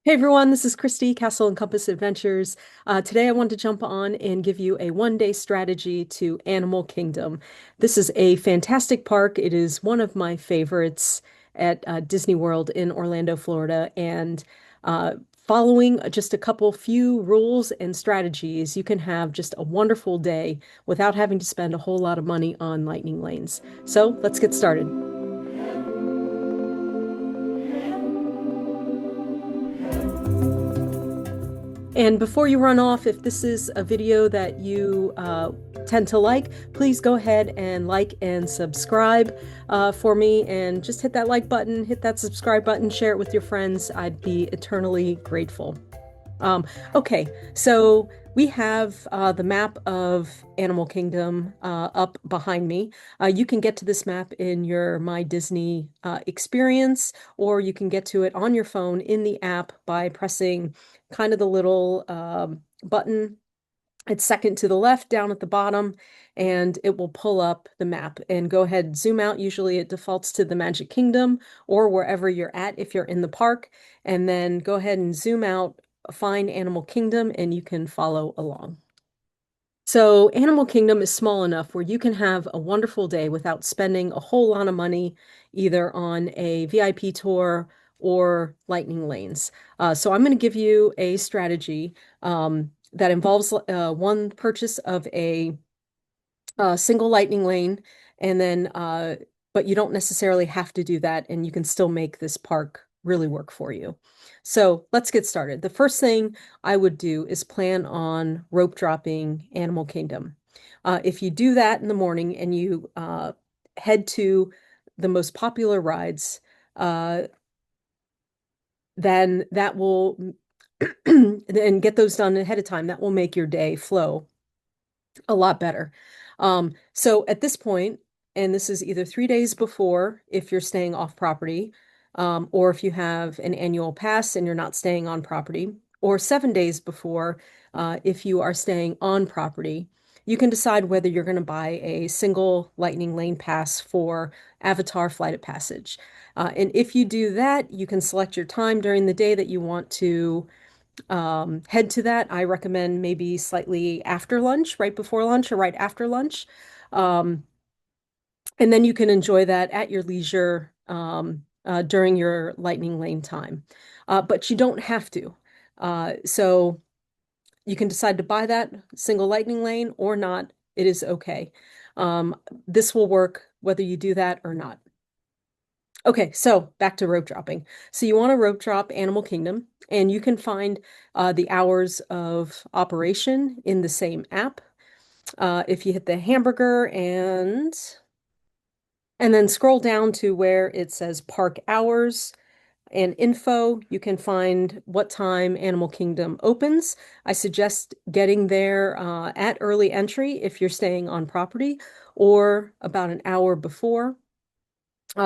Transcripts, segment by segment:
Hey everyone, this is Christy, Castle and Compass Adventures. Today I want to jump on and give you a one-day strategy to Animal Kingdom. This is a fantastic park. It is one of my favorites at Disney World in Orlando, Florida. And following just a couple few rules and strategies, you can have just a wonderful day without having to spend a whole lot of money on lightning lanes. So let's get started. And before you run off, if this is a video that you tend to like, please go ahead and like and subscribe for me and just hit that like button, hit that subscribe button, share it with your friends. I'd be eternally grateful. Um, okay, so we have the map of Animal Kingdom up behind me. You can get to this map in your My Disney experience, or you can get to it on your phone in the app by pressing kind of the little button. It's second to the left down at the bottom, and it will pull up the map. And go ahead, zoom out. Usually it defaults to the Magic Kingdom or wherever you're at if you're in the park. And then go ahead and zoom out, find Animal Kingdom, and you can follow along. So, Animal Kingdom is small enough where you can have a wonderful day without spending a whole lot of money either on a VIP tour or lightning lanes. So, I'm going to give you a strategy that involves one purchase of a single lightning lane, and then, but you don't necessarily have to do that, and you can still make this park really work for you. So let's get started. The first thing I would do is plan on rope dropping Animal Kingdom. If you do that in the morning and you head to the most popular rides, uh, then that will, and get those done ahead of time, that will make your day flow a lot better. So at this point, and this is either 3 days before if you're staying off property, or if you have an annual pass and you're not staying on property, or 7 days before if you are staying on property, you can decide whether you're going to buy a single Lightning Lane pass for Avatar Flight of Passage. And if you do that, you can select your time during the day that you want to head to that. I recommend maybe slightly after lunch, right before lunch or right after lunch. Um, and then you can enjoy that at your leisure during your lightning lane time. But you don't have to. So you can decide to buy that single lightning lane or not. It is okay. Um, this will work whether you do that or not. Okay, so back to rope dropping. So you want to rope drop Animal Kingdom, and you can find the hours of operation in the same app. If you hit the hamburger and then scroll down to where it says park hours and info, you can find what time Animal Kingdom opens. I suggest getting there at early entry if you're staying on property, or about an hour before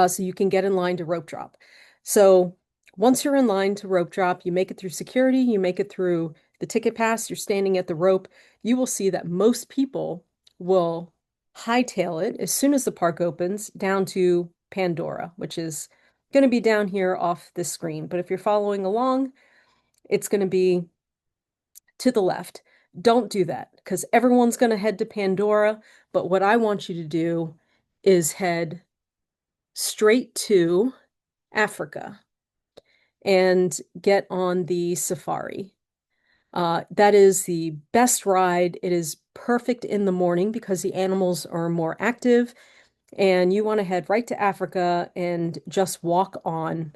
so you can get in line to rope drop. So once you're in line to rope drop, you make it through security, you make it through the ticket pass, you're standing at the rope, you will see that most people will hightail it as soon as the park opens down to Pandora, which is going to be down here off this screen. But if you're following along, it's going to be to the left. Don't do that because everyone's going to head to Pandora. But what I want you to do is head straight to Africa and get on the safari. That is the best ride. It is perfect in the morning because the animals are more active, and you want to head right to Africa and just walk on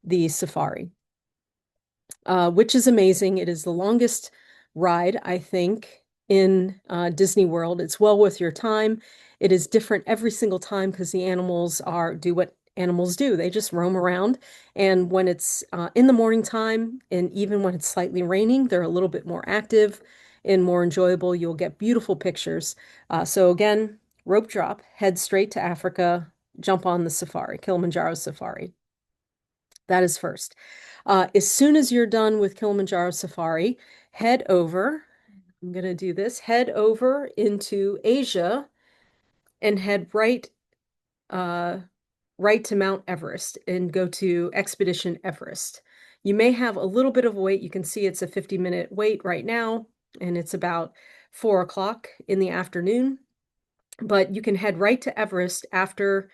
the safari, which is amazing. It is the longest ride, I think, in Disney World. It's well worth your time. It is different every single time because the animals are do what animals do. They just roam around. And when it's in the morning time, and even when it's slightly raining, they're a little bit more active and more enjoyable. You'll get beautiful pictures. So again, rope drop, head straight to Africa, jump on the safari, Kilimanjaro Safari. That is first. As soon as you're done with Kilimanjaro Safari, head over. I'm going to do this. Head over into Asia and head uh, right to Mount Everest and go to Expedition Everest. You may have a little bit of a wait. You can see it's a 50-minute wait right now, and it's about 4 o'clock in the afternoon. But you can head right to Everest after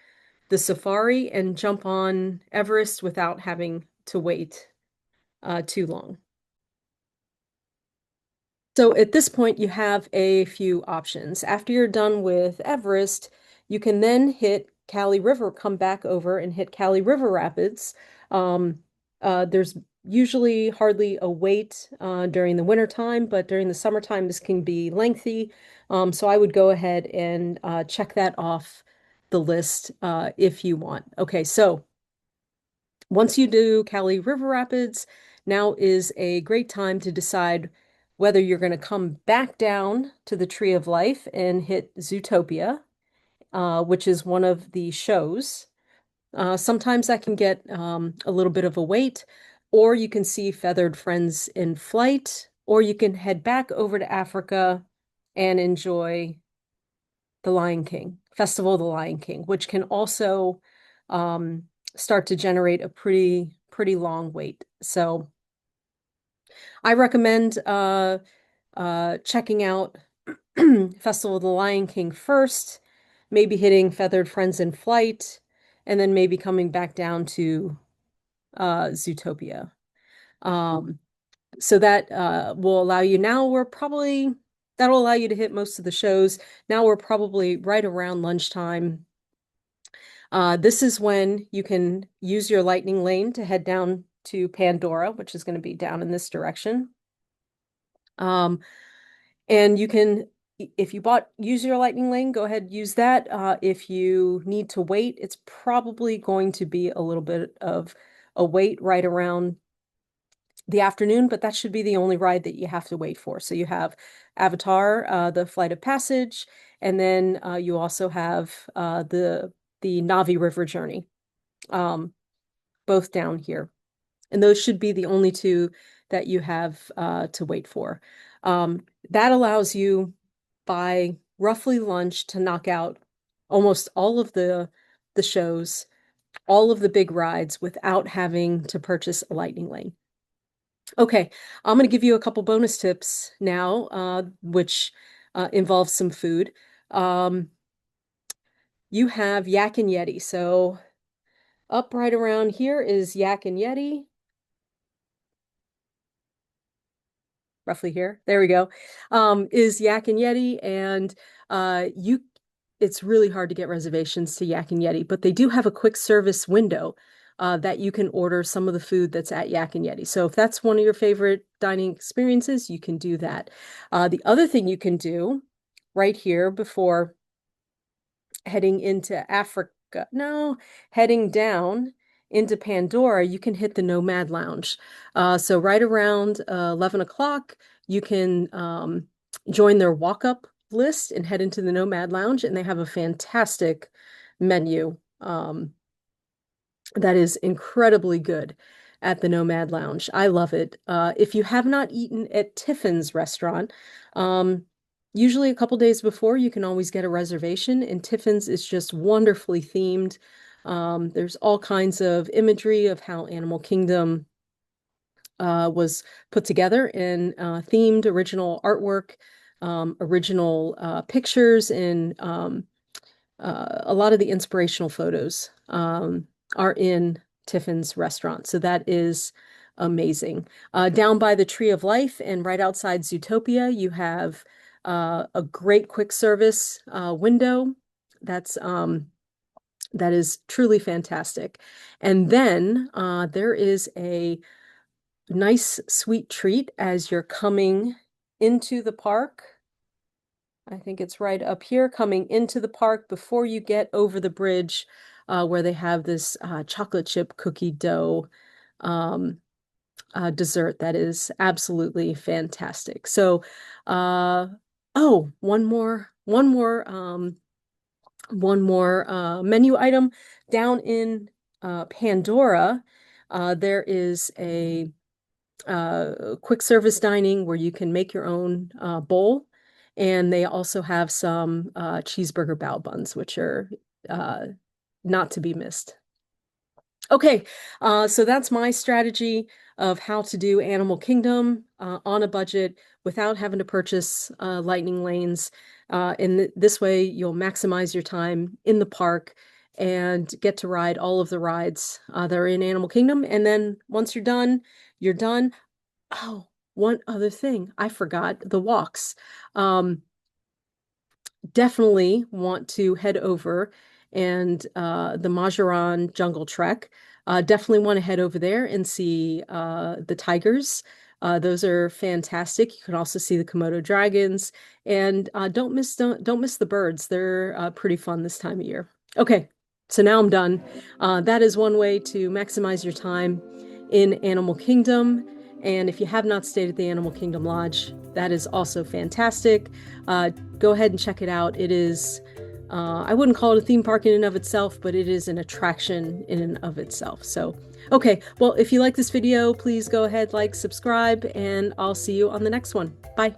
the safari and jump on Everest without having to wait too long. So at this point, you have a few options. After you're done with Everest, you can then hit Cali River, come back over and hit Cali River Rapids. Um, there's usually hardly a wait during the winter time, but during the summertime, this can be lengthy. So I would go ahead and check that off the list if you want. Okay, so once you do Cali River Rapids, now is a great time to decide whether you're going to come back down to the Tree of Life and hit Zootopia, which is one of the shows. Sometimes that can get a little bit of a wait, or you can see Feathered Friends in flight, or you can head back over to Africa and enjoy the Lion King, Festival of the Lion King, which can also um, start to generate a pretty long wait. So I recommend checking out Festival of the Lion King first, maybe hitting Feathered Friends in Flight, and then maybe coming back down to Zootopia. Um, so that will allow you now we're probably that'll allow you to hit most of the shows. Now we're probably right around lunchtime. This is when you can use your lightning lane to head down to Pandora, which is going to be down in this direction. Um, and you can, if you use your lightning lane, go ahead, use that. If you need to wait, it's probably going to be a little bit of a wait right around the afternoon, but that should be the only ride that you have to wait for. So you have Avatar, the Flight of Passage, and then you also have the Navi River Journey, um, both down here. And those should be the only two that you have to wait for. That allows you by roughly lunch to knock out almost all of the shows, all of the big rides without having to purchase a lightning lane. Okay, I'm going to give you a couple bonus tips now, which involve some food. Um, you have Yak and Yeti. So up right around here is Yak and Yeti, roughly here. There we go. Is Yak and Yeti, and you it's really hard to get reservations to Yak and Yeti, but they do have a quick service window that you can order some of the food that's at Yak and Yeti. So if that's one of your favorite dining experiences, you can do that. The other thing you can do right here before heading into Africa, no, heading down into Pandora, you can hit the Nomad Lounge. So right around 11 o'clock, you can join their walk-up list and head into the Nomad Lounge, and they have a fantastic menu that is incredibly good at the Nomad Lounge. I love it. If you have not eaten at Tiffin's restaurant, usually a couple days before, you can always get a reservation, and Tiffin's is just wonderfully themed. There's all kinds of imagery of how Animal Kingdom was put together in themed original artwork, original pictures, and a lot of the inspirational photos are in Tiffin's restaurant. So that is amazing. Down by the Tree of Life and right outside Zootopia, you have a great quick service window. That is truly fantastic. And then there is a nice sweet treat as you're coming into the park. I think it's right up here coming into the park before you get over the bridge where they have this chocolate chip cookie dough um, dessert that is absolutely fantastic. So, oh, one more menu item down in Pandora. There is a quick service dining where you can make your own bowl. And they also have some cheeseburger bao buns, which are uh, not to be missed. Okay, so that's my strategy of how to do Animal Kingdom on a budget without having to purchase lightning lanes. And this way, you'll maximize your time in the park and get to ride all of the rides that are in Animal Kingdom. And then once you're done, you're done. Oh, one other thing I forgot, the walks. Um, Definitely want to head over and the Majoran Jungle Trek. Definitely want to head over there and see the tigers. Those are fantastic. You can also see the Komodo dragons, and don't miss the birds. They're pretty fun this time of year. Okay, so now I'm done. That is one way to maximize your time in Animal Kingdom. And if you have not stayed at the Animal Kingdom Lodge, that is also fantastic. Uh, Go ahead and check it out. It is, I wouldn't call it a theme park in and of itself, but it is an attraction in and of itself. So, okay, well, if you like this video, please go ahead, like, subscribe, and I'll see you on the next one. Bye.